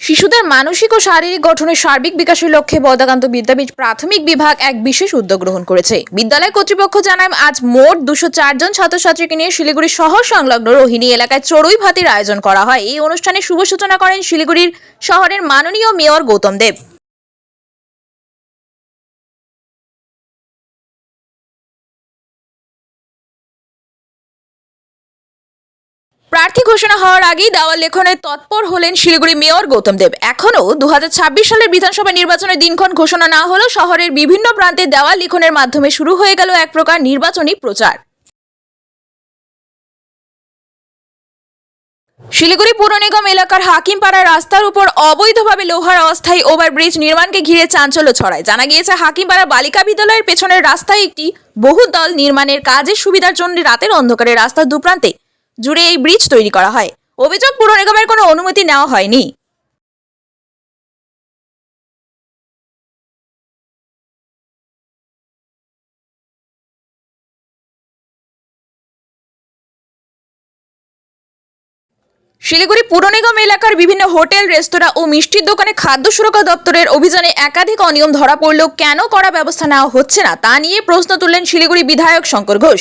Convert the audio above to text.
শিশুদের মানসিক ও শারীরিক গঠনের সার্বিক বিকাশের লক্ষ্যে বলদাকান্ত বিদ্যাপীঠ প্রাথমিক বিভাগ এক বিশেষ উদ্যোগ গ্রহণ করেছে। বিদ্যালয় কর্তৃপক্ষ জানায়, আজ মোট 204 জন ছাত্রছাত্রীকে নিয়ে শিলিগুড়ি শহর সংলগ্ন রোহিণী এলাকায় চড়ুই ভাতির আয়োজন করা হয়। এই অনুষ্ঠানে শুভ সূচনা করেন শিলিগুড়ির শহরের মাননীয় মেয়র গৌতম দেব। প্রার্থী ঘোষণা হওয়ার আগেই দেওয়াল লেখনে তৎপর হলেন শিলিগুড়ি মেয়র গৌতম দেব। এখনও 2026 সালের বিধানসভা নির্বাচনের দিনক্ষণ ঘোষণা না হলেও শহরের বিভিন্ন প্রান্তে দেওয়াল লিখনের মাধ্যমে শুরু হয়ে গেল এক প্রকার নির্বাচনী প্রচার। শিলিগুড়ি পুর নিগম এলাকার হাকিমপাড়া রাস্তার উপর অবৈধভাবে লোহার অস্থায়ী ওভারব্রিজ নির্মাণকে ঘিরে চাঞ্চল্য ছড়ায়। জানা গিয়েছে, হাকিমপাড়া বালিকা বিদ্যালয়ের পেছনের রাস্তায় একটি বহুতল নির্মাণের কাজের সুবিধার জন্য রাতের অন্ধকারে রাস্তার দুপ্রান্তে জুড়ে এই ব্রিজ তৈরি করা হয়। অভিযোগ, পুর নিগমের কোনো অনুমতি নেওয়া হয়নি। শিলিগুড়ি পুর নিগম এলাকার বিভিন্ন হোটেল, রেস্তোরাঁ ও মিষ্টির দোকানে খাদ্য সুরক্ষা দপ্তরের অভিযানে একাধিক অনিয়ম ধরা পড়লেও কেন কড়া ব্যবস্থা নেওয়া হচ্ছে না তা নিয়ে প্রশ্ন তুললেন শিলিগুড়ি বিধায়ক শঙ্কর ঘোষ।